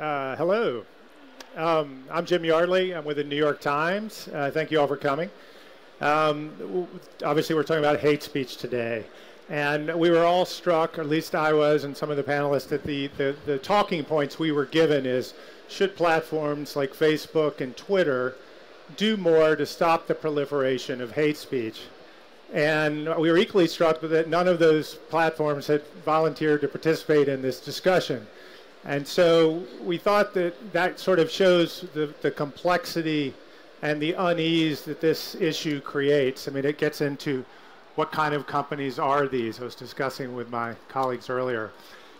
Hello. I'm Jim Yardley. I'm with the New York Times. Thank you all for coming. Obviously, we're talking about hate speech today. And we were all struck, or at least I was, and some of the panelists, that the talking points we were given is, should platforms like Facebook and Twitter do more to stop the proliferation of hate speech? And we were equally struck that none of those platforms had volunteered to participate in this discussion. And so we thought that that sort of shows the complexity and the unease that this issue creates. I mean, it gets into what kind of companies are these? I was discussing with my colleagues earlier.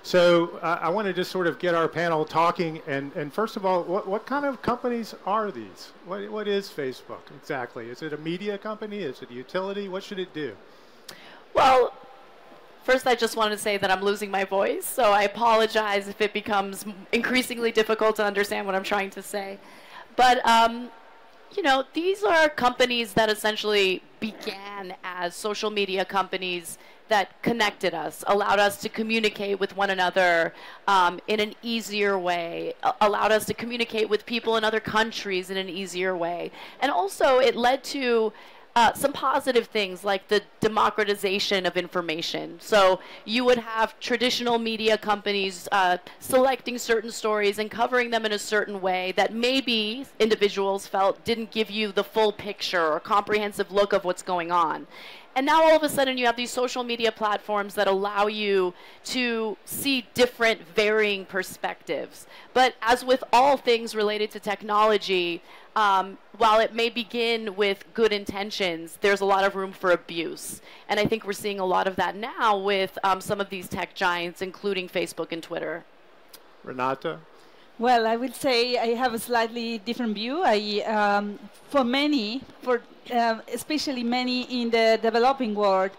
So I want to just sort of get our panel talking. And first of all, what kind of companies are these? What is Facebook exactly? Is it a media company? Is it a utility? What should it do? Well, first I just wanted to say that I'm losing my voice, so I apologize if it becomes increasingly difficult to understand what I'm trying to say. But you know, these are companies that essentially began as social media companies that connected us, allowed us to communicate with one another in an easier way, allowed us to communicate with people in other countries in an easier way. And also it led to some positive things like the democratization of information. So you would have traditional media companies selecting certain stories and covering them in a certain way that maybe individuals felt didn't give you the full picture or comprehensive look of what's going on. And now all of a sudden you have these social media platforms that allow you to see different varying perspectives. But as with all things related to technology, while it may begin with good intentions, there's a lot of room for abuse. And I think we're seeing a lot of that now with some of these tech giants, including Facebook and Twitter. Renata? Well, I would say I have a slightly different view. For many, especially many in the developing world,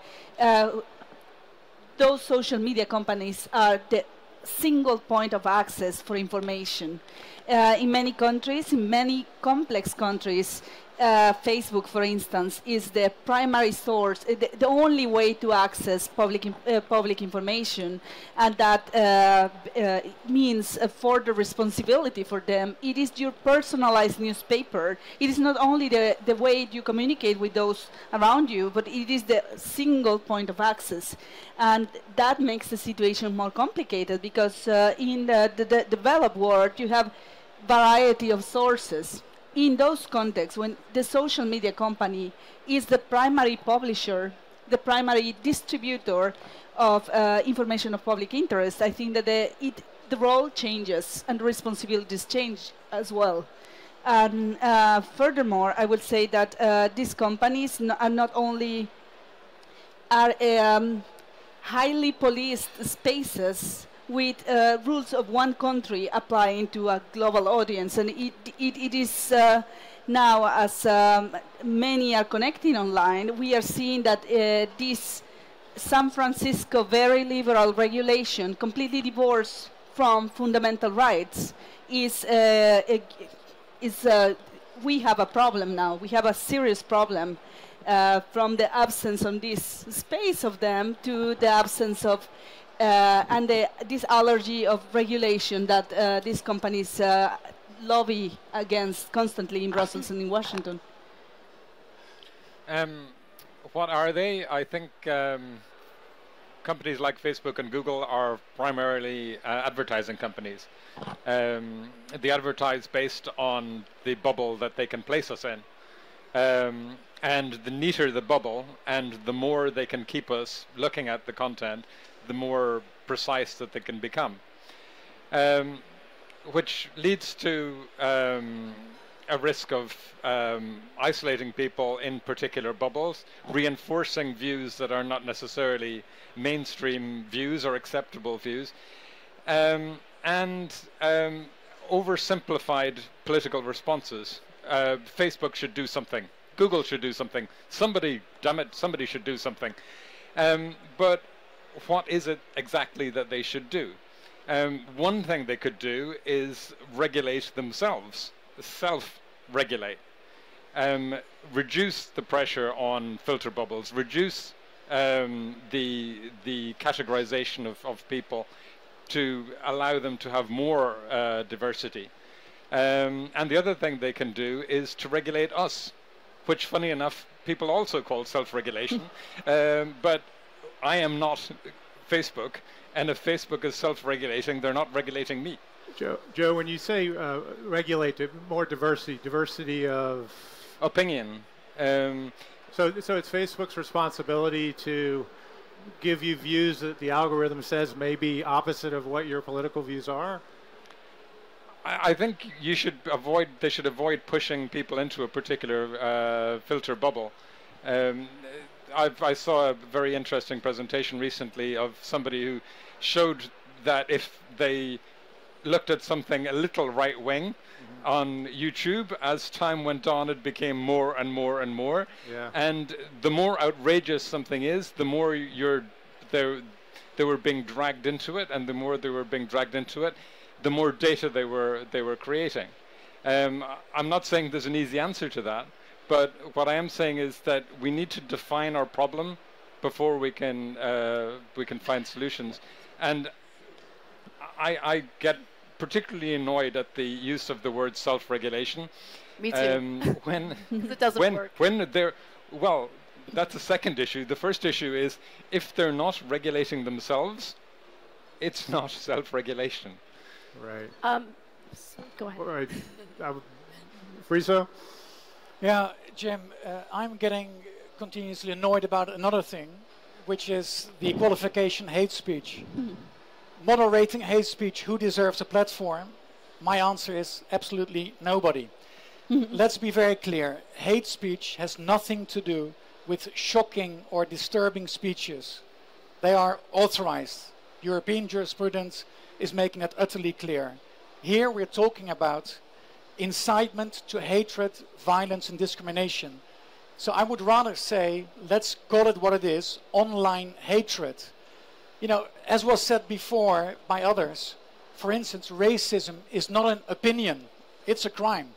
those social media companies are the single point of access for information. In many countries, in many complex countries, Facebook, for instance, is the primary source, the only way to access public information, and that means a further responsibility for them. It is your personalized newspaper. It is not only the way you communicate with those around you, but it is the single point of access. And that makes the situation more complicated because in the developed world, you have variety of sources. In those contexts, when the social media company is the primary publisher, the primary distributor of information of public interest, I think that the role changes and responsibilities change as well. And furthermore, I would say that these companies are not only highly policed spaces with rules of one country applying to a global audience. And it is now, as many are connecting online, we are seeing that this San Francisco very liberal regulation, completely divorced from fundamental rights, we have a problem now. We have a serious problem from the absence of this space of them to the absence of and this allergy of regulation that these companies lobby against constantly in Brussels and in Washington. What are they? I think companies like Facebook and Google are primarily advertising companies. They advertise based on the bubble that they can place us in. And the neater the bubble and the more they can keep us looking at the content, the more precise that they can become. Which leads to a risk of isolating people in particular bubbles, reinforcing views that are not necessarily mainstream views or acceptable views, and oversimplified political responses. Facebook should do something. Google should do something. Somebody, damn it, somebody should do something. But what is it exactly that they should do? One thing they could do is regulate themselves, self-regulate, reduce the pressure on filter bubbles, reduce the categorization of people, to allow them to have more diversity. And the other thing they can do is to regulate us, which, funny enough, people also call self-regulation. But I am not Facebook, and if Facebook is self-regulating, they're not regulating me. Joe, when you say regulate more diversity of opinion. So it's Facebook's responsibility to give you views that the algorithm says may be opposite of what your political views are? I think you should avoid. They should avoid pushing people into a particular filter bubble. I saw a very interesting presentation recently of somebody who showed that if they looked at something a little right-wing on YouTube, as time went on, it became more and more and more. Yeah. And the more outrageous something is, the more they were being dragged into it, and the more they were being dragged into it, the more data they were creating. I'm not saying there's an easy answer to that, but what I am saying is that we need to define our problem before we can find solutions. And I get particularly annoyed at the use of the word self-regulation. Me too. When it doesn't work. When they're that's the second issue. The first issue is if they're not regulating themselves, it's not self-regulation. Right. Go ahead. All right. Friso? Yeah, Jim, I'm getting continuously annoyed about another thing, which is the qualification hate speech. Moderating hate speech, who deserves a platform? My answer is absolutely nobody. Let's be very clear. Hate speech has nothing to do with shocking or disturbing speeches. They are authorized. European jurisprudence is making it utterly clear. Here we're talking about incitement to hatred, violence and discrimination. So I would rather say, let's call it what it is, online hatred. You know, as was said before by others, for instance, racism is not an opinion, it's a crime.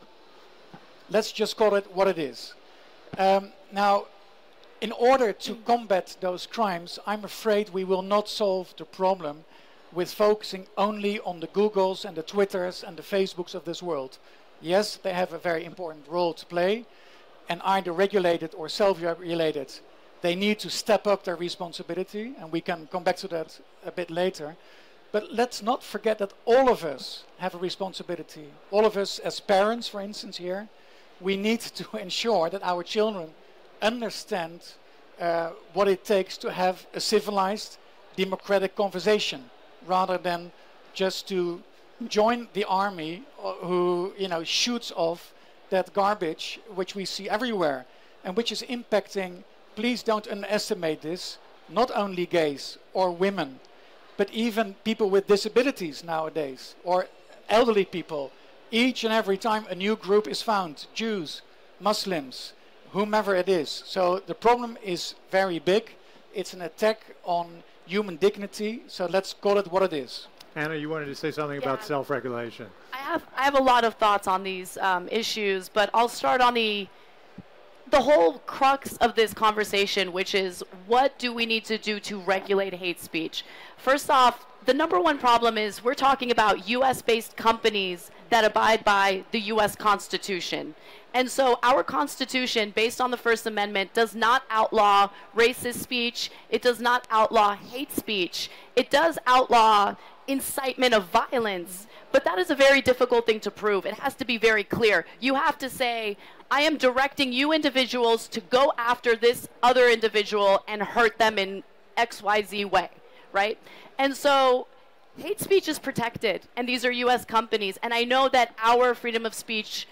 Let's just call it what it is. Now, in order to combat those crimes, I'm afraid we will not solve the problem with focusing only on the Googles and the Twitters and the Facebooks of this world. Yes, they have a very important role to play, and either regulated or self-regulated, they need to step up their responsibility, and we can come back to that a bit later. But let's not forget that all of us have a responsibility. All of us as parents, for instance, here, we need to ensure that our children understand what it takes to have a civilized, democratic conversation, rather than just to join the army who, you know, shoots off that garbage which we see everywhere and which is impacting, please don't underestimate this, not only gays or women, but even people with disabilities nowadays, or elderly people. Each and every time a new group is found, Jews, Muslims, whomever it is. So the problem is very big. It's an attack on human dignity, so let's call it what it is. Anna, you wanted to say something about self-regulation. I have a lot of thoughts on these issues, but I'll start on the whole crux of this conversation, which is what do we need to do to regulate hate speech? First off, the number one problem is we're talking about U.S.-based companies that abide by the U.S. Constitution. And so our Constitution, based on the First Amendment, does not outlaw racist speech. It does not outlaw hate speech. It does outlaw incitement of violence. But that is a very difficult thing to prove. It has to be very clear. You have to say, I am directing you individuals to go after this other individual and hurt them in XYZ way, right? And so hate speech is protected, and these are U.S. companies. And I know that our freedom of speech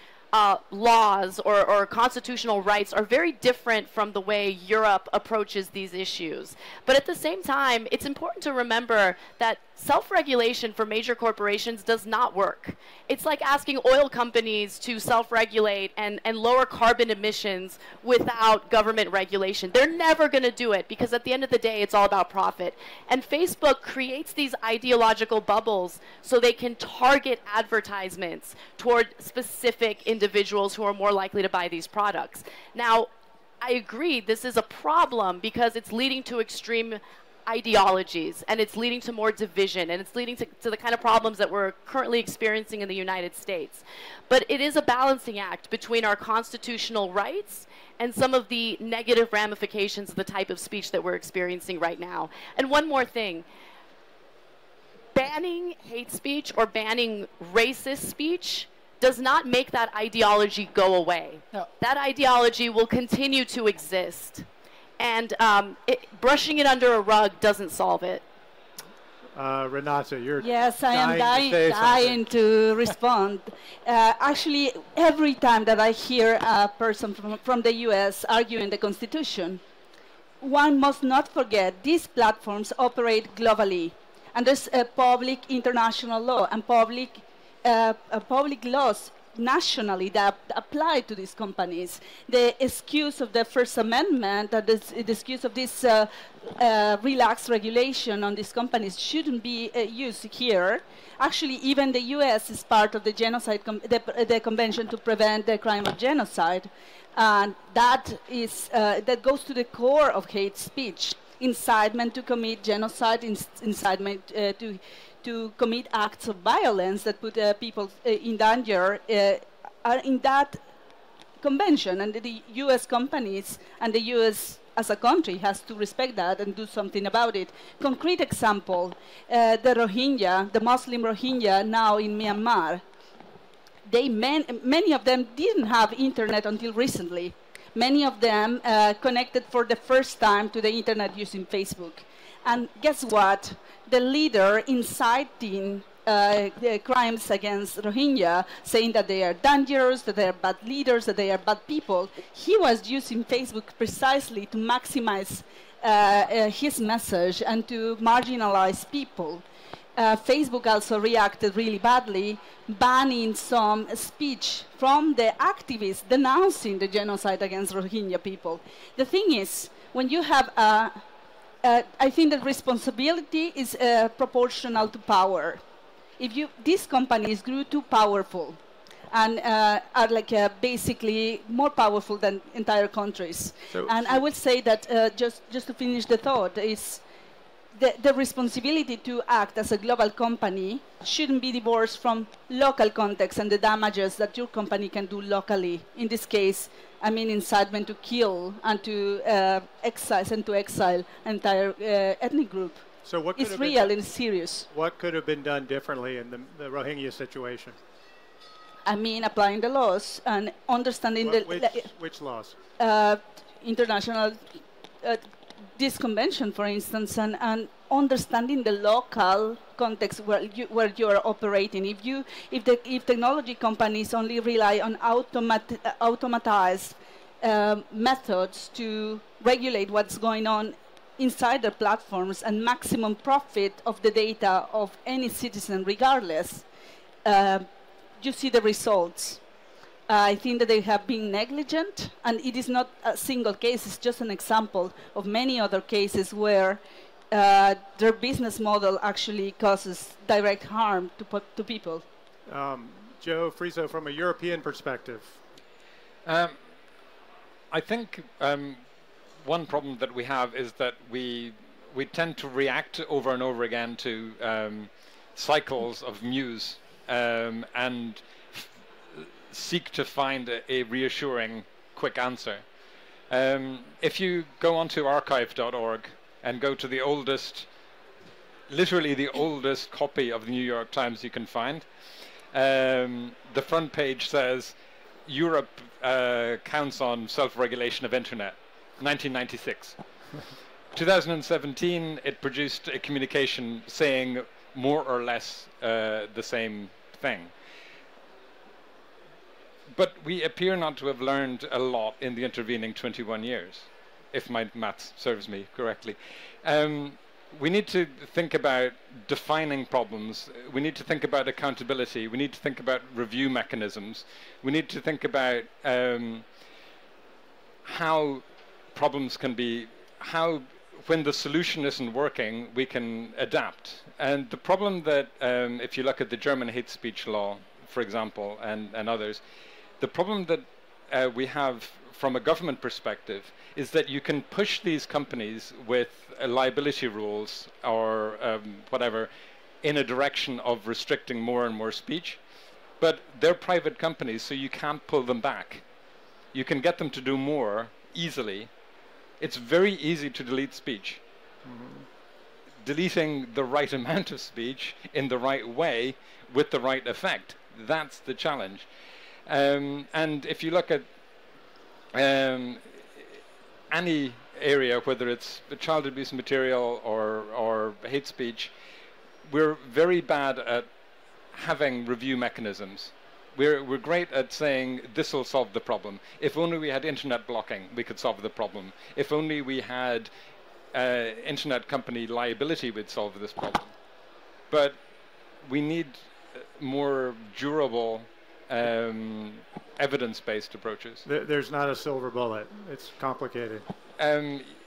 laws or constitutional rights are very different from the way Europe approaches these issues. But at the same time, it's important to remember that self-regulation for major corporations does not work. It's like asking oil companies to self-regulate and lower carbon emissions without government regulation. They're never going to do it because at the end of the day, it's all about profit. And Facebook creates these ideological bubbles so they can target advertisements toward specific individuals who are more likely to buy these products. Now, I agree this is a problem because it's leading to extreme ideologies, and it's leading to more division, and it's leading to the kind of problems that we're currently experiencing in the United States. But it is a balancing act between our constitutional rights and some of the negative ramifications of the type of speech that we're experiencing right now. And one more thing. Banning hate speech or banning racist speech does not make that ideology go away. No. That ideology will continue to exist. And brushing it under a rug doesn't solve it. Renata, you're Yes, I am dying dying to respond. Actually, every time that I hear a person from the US arguing the Constitution, one must not forget these platforms operate globally. And there's a public international law and public laws nationally that apply to these companies. The excuse of the First Amendment, the excuse of this relaxed regulation on these companies shouldn't be used here. Actually, even the U.S. is part of the genocide, the Convention to Prevent the Crime of Genocide, and that goes to the core of hate speech, incitement to commit genocide, incitement to commit acts of violence that put people in danger are in that convention, and the U.S. companies and the U.S. as a country has to respect that and do something about it. Concrete example, the Rohingya, the Muslim Rohingya now in Myanmar, many of them didn't have internet until recently. Many of them connected for the first time to the internet using Facebook. And guess what? The leader inciting crimes against Rohingya, saying that they are dangerous, that they are bad leaders, that they are bad people, he was using Facebook precisely to maximize his message and to marginalize people. Facebook also reacted really badly, banning some speech from the activists denouncing the genocide against Rohingya people. The thing is, when you have I think that responsibility is proportional to power. If these companies grew too powerful and are like basically more powerful than entire countries. And I would say that just to finish the thought is the responsibility to act as a global company shouldn't be divorced from local context and the damages that your company can do locally. In this case, I mean incitement to kill and to exile an entire ethnic group. So what it's real and serious. What could have been done differently in the Rohingya situation? I mean, applying the laws and understanding which laws? International, this convention, for instance, and understanding the local context where you are operating. If technology companies only rely on automatized methods to regulate what's going on inside their platforms and maximum profit of the data of any citizen regardless, you see the results. I think that they have been negligent, and it is not a single case, it's just an example of many other cases where their business model actually causes direct harm to people. Joe Friso, from a European perspective. I think one problem that we have is that we tend to react over and over again to cycles of news and seek to find a reassuring, quick answer. If you go onto archive.org and go to the oldest, literally the oldest copy of the New York Times you can find, the front page says, Europe counts on self-regulation of internet, 1996. 2017, it produced a communication saying more or less the same thing. But we appear not to have learned a lot in the intervening 21 years, if my maths serves me correctly. We need to think about defining problems. We need to think about accountability. We need to think about review mechanisms. We need to think about how problems can be, when the solution isn't working, we can adapt. And the problem that, if you look at the German hate speech law, for example, and others, the problem that we have from a government perspective is that you can push these companies with liability rules or whatever in a direction of restricting more and more speech, but they're private companies, so you can't pull them back. You can get them to do more easily. It's very easy to delete speech. Deleting the right amount of speech in the right way with the right effect, that's the challenge. And if you look at any area, whether it's child abuse material or hate speech, we're very bad at having review mechanisms. We're great at saying this will solve the problem. If only we had internet blocking, we could solve the problem. If only we had internet company liability, we'd solve this problem. But we need more durable evidence-based approaches. There's not a silver bullet. It's complicated.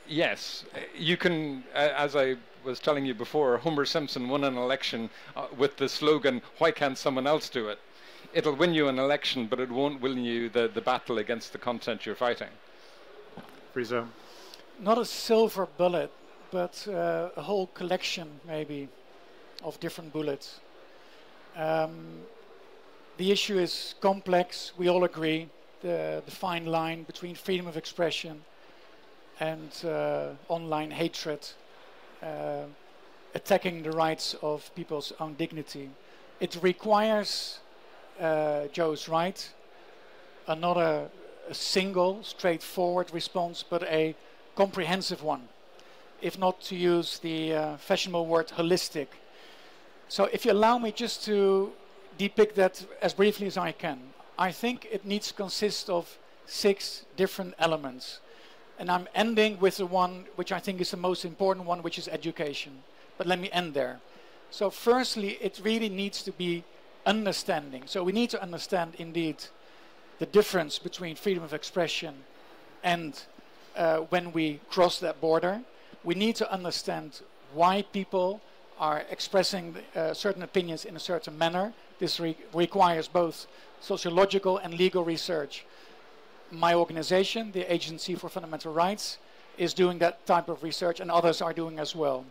Yes, you can, as I was telling you before, Homer Simpson won an election with the slogan, "Why can't someone else do it?" It'll win you an election, but it won't win you the battle against the content you're fighting. Friso? Not a silver bullet, but a whole collection, maybe, of different bullets. The issue is complex, we all agree. The fine line between freedom of expression and online hatred, attacking the rights of people's own dignity. It requires, Joe's right, not a single, straightforward response, but a comprehensive one, if not to use the fashionable word holistic. So if you allow me just to depict that as briefly as I can, I think it needs to consist of 6 different elements. And I'm ending with the one which I think is the most important one, which is education. But let me end there. So firstly, it really needs to be understanding. So we need to understand indeed the difference between freedom of expression and when we cross that border. We need to understand why people are expressing certain opinions in a certain manner. This requires both sociological and legal research. My organization, the Agency for Fundamental Rights, is doing that type of research, and others are doing as well.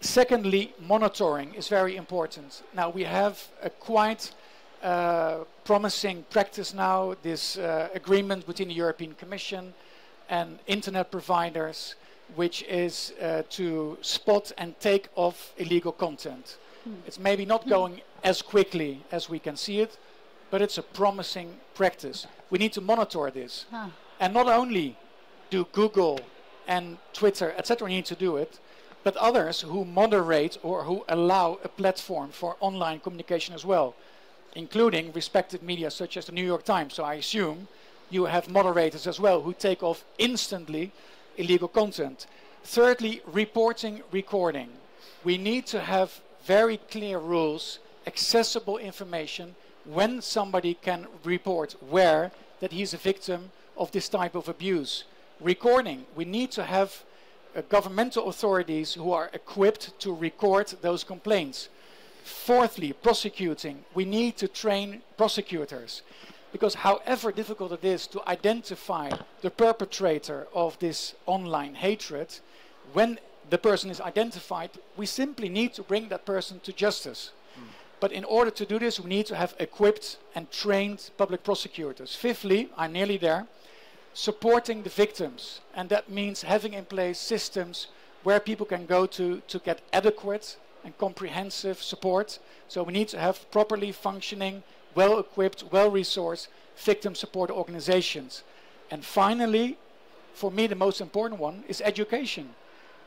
Secondly, monitoring is very important. Now, we have a quite promising practice now, this agreement between the European Commission and internet providers, which is to spot and take off illegal content. It's maybe not going as quickly as we can see it, but it's a promising practice. We need to monitor this. And not only do Google and Twitter, etc., need to do it, but others who moderate or who allow a platform for online communication as well, including respected media such as the New York Times. So I assume you have moderators as well who take off instantly illegal content. Thirdly, reporting, recording. We need to have very clear rules, accessible information, when somebody can report where that he's a victim of this type of abuse. Recording. We need to have governmental authorities who are equipped to record those complaints. Fourthly, prosecuting. We need to train prosecutors, because however difficult it is to identify the perpetrator of this online hatred, when the person is identified, we simply need to bring that person to justice. But in order to do this, we need to have equipped and trained public prosecutors. Fifthly, I'm nearly there, supporting the victims. And that means having in place systems where people can go to get adequate and comprehensive support. So we need to have properly functioning, well-equipped, well-resourced victim support organizations. And finally, for me the most important one is education.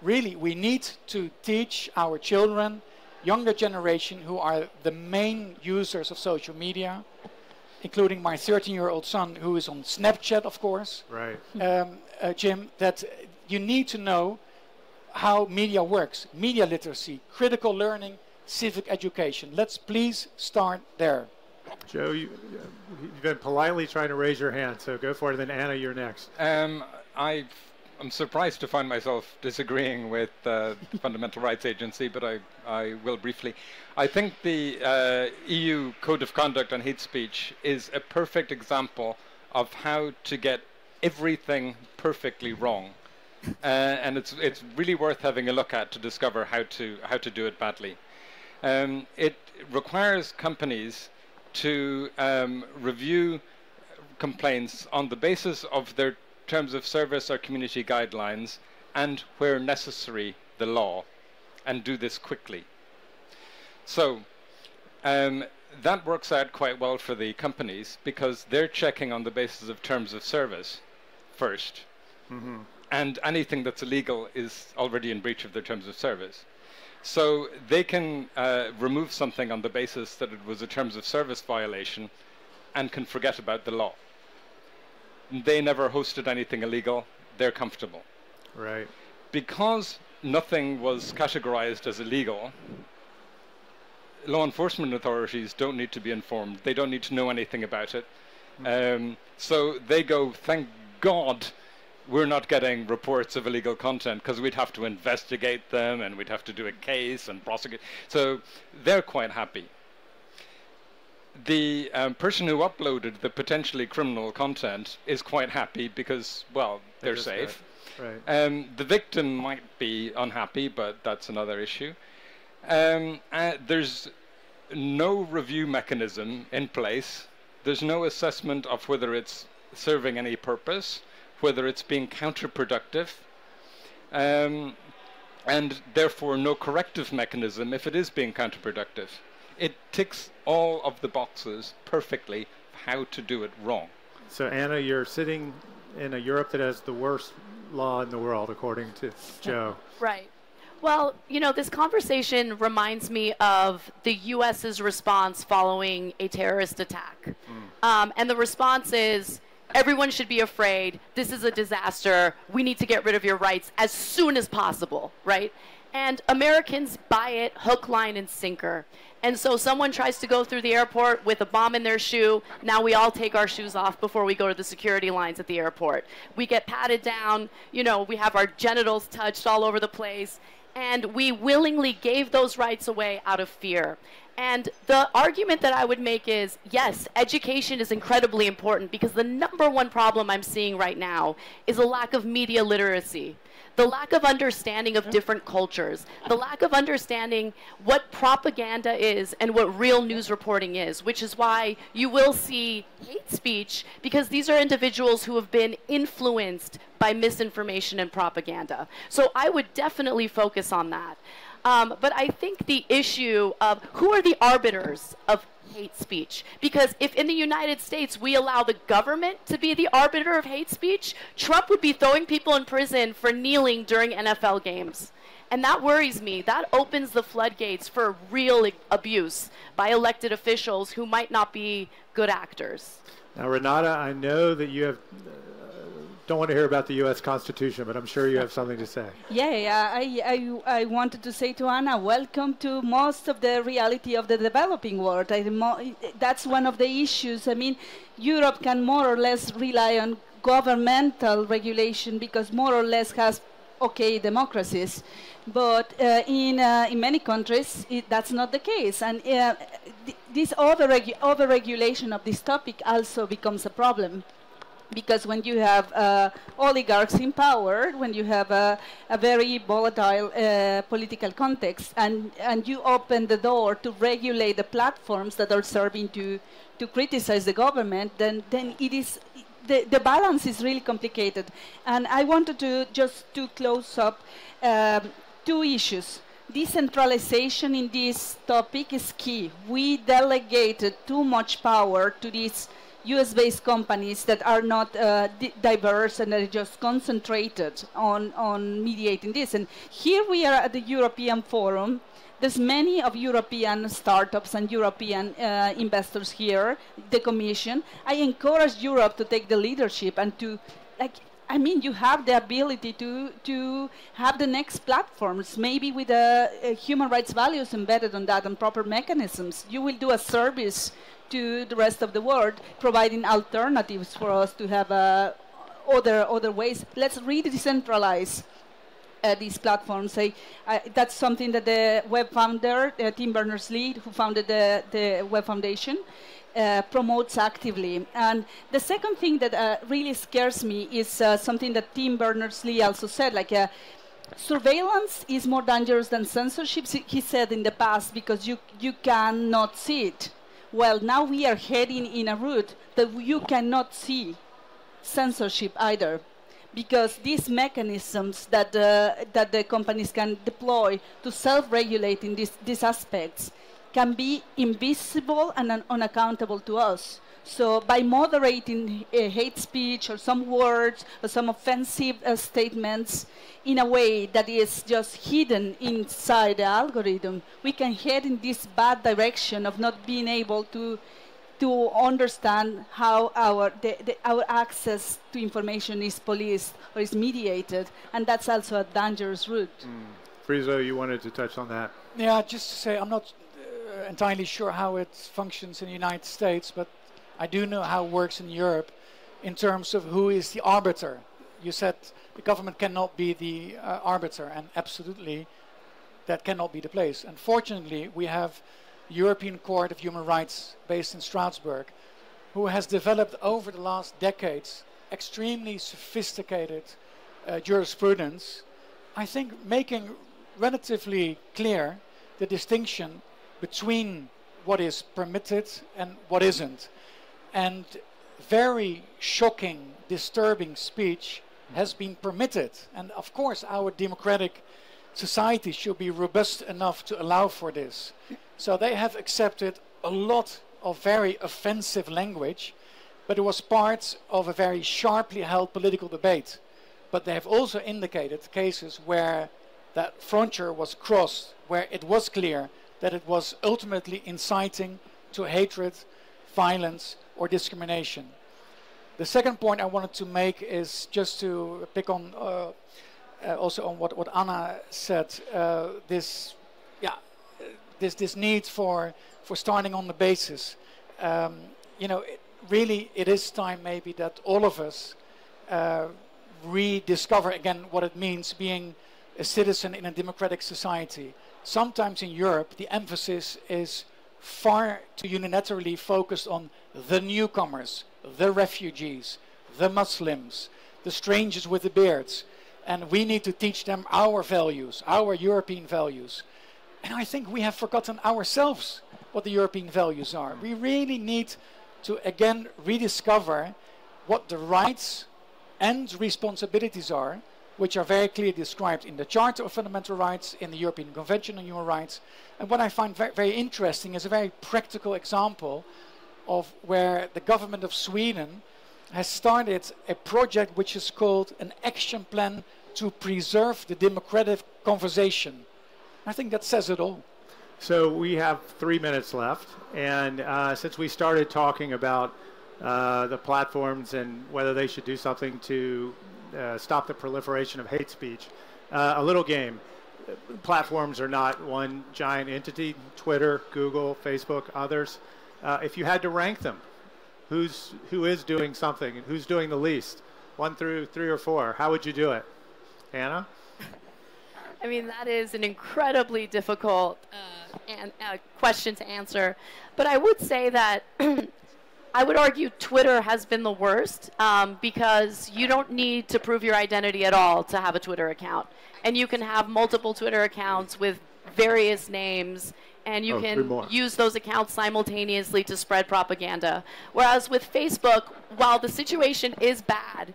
Really, we need to teach our children, younger generation who are the main users of social media, including my 13-year-old son who is on Snapchat, of course. Right. Jim, that you need to know how media works, media literacy, critical learning, civic education. Let's please start there. Joe, you've been politely trying to raise your hand, so go for it. Then Anna, you're next. I'm surprised to find myself disagreeing with the Fundamental Rights Agency, but I will briefly. I think the EU Code of Conduct on Hate Speech is a perfect example of how to get everything perfectly wrong. And it's really worth having a look at to discover how to do it badly. It requires companies to review complaints on the basis of their terms of service or community guidelines, and where necessary, the law, and do this quickly. So that works out quite well for the companies, because they're checking on the basis of terms of service first. Mm-hmm. And anything that's illegal is already in breach of their terms of service. So they can remove something on the basis that it was a terms of service violation and can forget about the law. They never hosted anything illegal. They're comfortable. Right. Because nothing was categorized as illegal, law enforcement authorities don't need to be informed. They don't need to know anything about it. So they go, thank God we're not getting reports of illegal content, because we'd have to investigate them and we'd have to do a case and prosecute. So they're quite happy. The person who uploaded the potentially criminal content is quite happy because, well, they're safe. Right. The victim might be unhappy, but that's another issue. There's no review mechanism in place. There's no assessment of whether it's serving any purpose, whether it's being counterproductive, and therefore no corrective mechanism if it is being counterproductive. It ticks all of the boxes perfectly how to do it wrong. So Anna, you're sitting in a Europe that has the worst law in the world, according to Joe. Right. Well, you know, this conversation reminds me of the U.S.'s response following a terrorist attack. And the response is, everyone should be afraid. This is a disaster. We need to get rid of your rights as soon as possible, right? And Americans buy it hook, line, and sinker. And so someone tries to go through the airport with a bomb in their shoe. Now we all take our shoes off before we go to the security lines at the airport. We get patted down. You know, we have our genitals touched all over the place. And we willingly gave those rights away out of fear. And the argument that I would make is, yes, education is incredibly important, because the number one problem I'm seeing right now is a lack of media literacy, the lack of understanding of different cultures, the lack of understanding what propaganda is and what real news reporting is, which is why you will see hate speech, because these are individuals who have been influenced by misinformation and propaganda. So I would definitely focus on that. But I think the issue of who are the arbiters of hate speech, because if in the United States we allow the government to be the arbiter of hate speech, Trump would be throwing people in prison for kneeling during NFL games. And that worries me. That opens the floodgates for real abuse by elected officials who might not be good actors. Now, Renata, I know that you have don't want to hear about the U.S. Constitution, but I'm sure you have something to say. Yeah, I wanted to say to Anna, welcome to most of the reality of the developing world. That's one of the issues. I mean, Europe can more or less rely on governmental regulation because more or less has okay democracies. But in many countries, that's not the case. And this over-regulation of this topic also becomes a problem. Because when you have oligarchs in power, when you have a very volatile political context, and you open the door to regulate the platforms that are serving to criticize the government, then it is the balance is really complicated. And I wanted to close up two issues. Decentralization in this topic is key. We delegated too much power to these US-based companies that are not diverse and are just concentrated on mediating this. And here we are at the European Forum. There's many of European startups and European investors here, the Commission. I encourage Europe to take the leadership and to, you have the ability to have the next platforms, maybe with human rights values embedded on that and proper mechanisms. You will do a service to the rest of the world, providing alternatives for us to have other ways. Let's re-decentralize these platforms. That's something that the web founder, Tim Berners-Lee, who founded the Web Foundation, promotes actively. And the second thing that really scares me is something that Tim Berners-Lee also said, like surveillance is more dangerous than censorship, he said in the past, because you cannot see it. Well, now we are heading in a route that you cannot see censorship either, because these mechanisms that the companies can deploy to self-regulate in these aspects can be invisible and unaccountable to us. So by moderating hate speech or some words or some offensive statements in a way that is just hidden inside the algorithm, we can head in this bad direction of not being able to understand how our access to information is policed or is mediated, and that's also a dangerous route. Friso, you wanted to touch on that? Yeah, just to say, I'm not entirely sure how it functions in the United States, but I do know how it works in Europe in terms of who is the arbiter. You said the government cannot be the arbiter, and absolutely that cannot be the place. Unfortunately, we have European Court of Human Rights based in Strasbourg, who has developed over the last decades extremely sophisticated jurisprudence, I think making relatively clear the distinction between what is permitted and what isn't. And very shocking, disturbing speech has been permitted. And of course, our democratic society should be robust enough to allow for this. So they have accepted a lot of very offensive language, but it was part of a very sharply held political debate. But they have also indicated cases where that frontier was crossed, where it was clear that it was ultimately inciting to hatred, violence, or discrimination. The second point I wanted to make is just to pick on also on what Anna said. This need for starting on the basis. Really, it is time maybe that all of us rediscover again what it means being a citizen in a democratic society. Sometimes in Europe, the emphasis is far too unilaterally focused on the newcomers, the refugees, the Muslims, the strangers with the beards. And we need to teach them our values, our European values. And I think we have forgotten ourselves what the European values are. We really need to again rediscover what the rights and responsibilities are, which are very clearly described in the Charter of Fundamental Rights, in the European Convention on Human Rights. And what I find very interesting is a very practical example of where the government of Sweden has started a project which is called an action plan to preserve the democratic conversation. I think that says it all. So we have 3 minutes left, and since we started talking about the platforms and whether they should do something to stop the proliferation of hate speech, a little game. Platforms are not one giant entity. Twitter, Google, Facebook, others. If you had to rank them, who is doing something and who's doing the least, 1 through 3 or 4, how would you do it? Anna? I mean, that is an incredibly difficult question to answer. But I would say that I would argue Twitter has been the worst because you don't need to prove your identity at all to have a Twitter account. And you can have multiple Twitter accounts with various names, and you can use those accounts simultaneously to spread propaganda. Whereas with Facebook, while the situation is bad,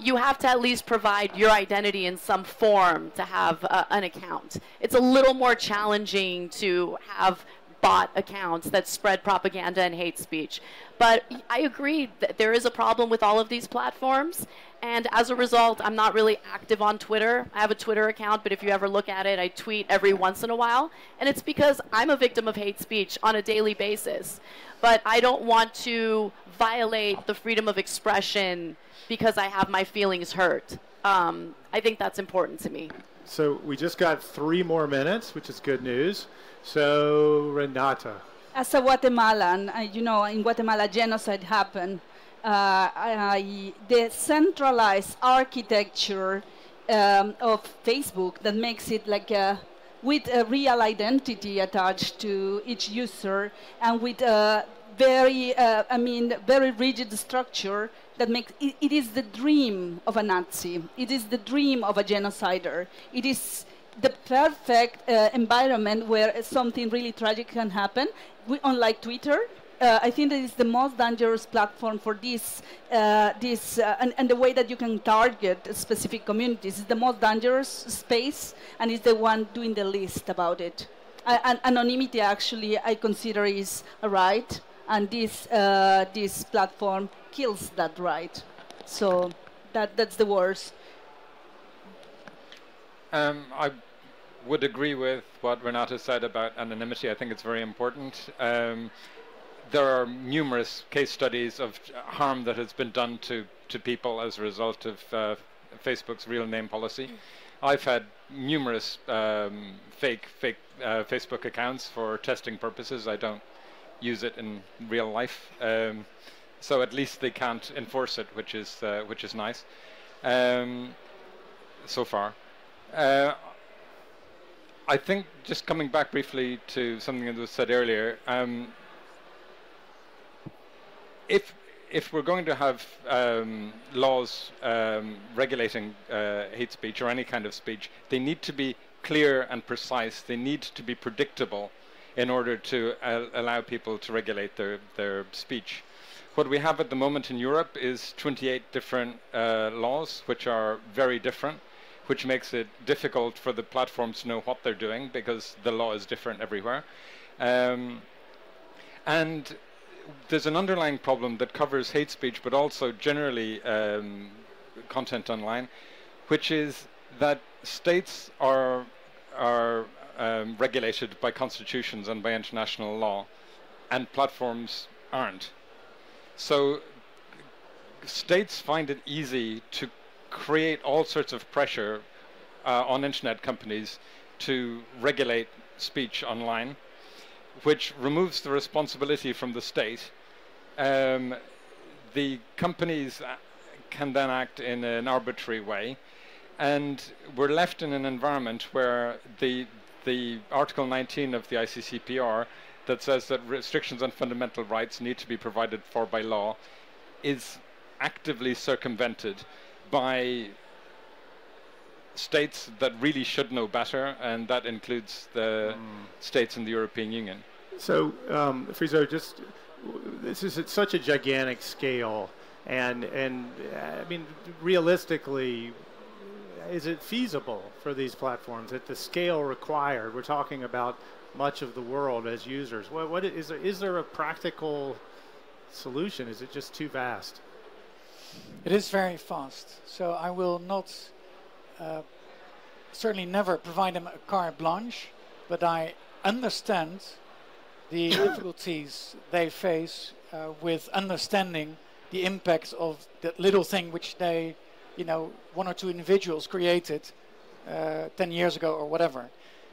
you have to at least provide your identity in some form to have an account. It's a little more challenging to have bot accounts that spread propaganda and hate speech. But I agree that there is a problem with all of these platforms. And as a result, I'm not really active on Twitter. I have a Twitter account, but if you ever look at it, I tweet every once in a while. And it's because I'm a victim of hate speech on a daily basis. But I don't want to violate the freedom of expression because I have my feelings hurt. I think that's important to me. So we just got 3 more minutes, which is good news. So, Renata. As a Guatemalan, in Guatemala genocide happened. The centralized architecture Facebook that makes it like with a real identity attached to each user and with a very rigid structure that makes it is the dream of a Nazi. It is the dream of a genocider. It is the perfect environment where something really tragic can happen. Unlike Twitter, I think that it's the most dangerous platform for this, and the way that you can target specific communities is the most dangerous space, and is the one doing the least about it. And anonymity, actually, I consider is a right, and this platform kills that right. So that's the worst. I would agree with what Renata said about anonymity. I think it's very important. There are numerous case studies of harm that has been done to people as a result of Facebook's real name policy. I've had numerous fake Facebook accounts for testing purposes. I don't use it in real life, so at least they can't enforce it, which is nice so far. I think, just coming back briefly to something that was said earlier, if we're going to have laws regulating hate speech or any kind of speech, they need to be clear and precise. They need to be predictable in order to allow people to regulate their speech. What we have at the moment in Europe is 28 different laws, which are very different, which makes it difficult for the platforms to know what they're doing because the law is different everywhere. And there's an underlying problem that covers hate speech, but also generally content online, which is that states are regulated by constitutions and by international law, and platforms aren't. So states find it easy to create all sorts of pressure on internet companies to regulate speech online, which removes the responsibility from the state. The companies can then act in an arbitrary way, and we're left in an environment where the Article 19 of the ICCPR that says that restrictions on fundamental rights need to be provided for by law is actively circumvented by states that really should know better, and that includes the states in the European Union. So, Friso, this is at such a gigantic scale, and I mean, realistically, is it feasible for these platforms at the scale required? We're talking about much of the world as users. What is there a practical solution? Is it just too vast? It is very fast, so I will not, certainly never provide them a carte blanche, but I understand the difficulties they face with understanding the impact of that little thing which they, one or two individuals created 10 years ago or whatever.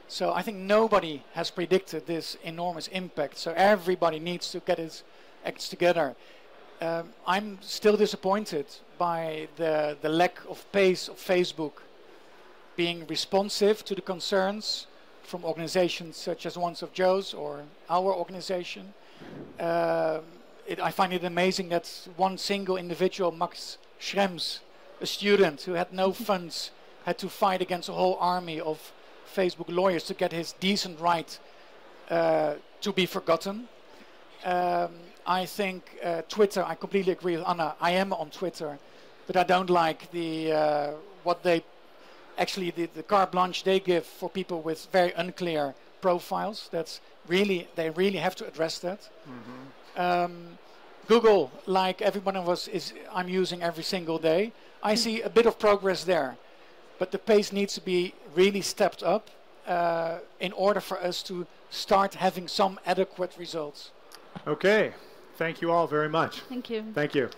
So I think nobody has predicted this enormous impact, so everybody needs to get its acts together. I'm still disappointed by the lack of pace of Facebook being responsive to the concerns from organizations such as ones of Joe's or our organization. I find it amazing that one single individual, Max Schrems, a student who had no funds, had to fight against a whole army of Facebook lawyers to get his decent right to be forgotten. I think Twitter, I completely agree with Anna. I am on Twitter, but I don't like the carte blanche they give for people with very unclear profiles. That's really, they really have to address that. Google, like every one of us, I'm using every single day. I see a bit of progress there, but the pace needs to be really stepped up in order for us to start having some adequate results. Okay. Thank you all very much. Thank you. Thank you.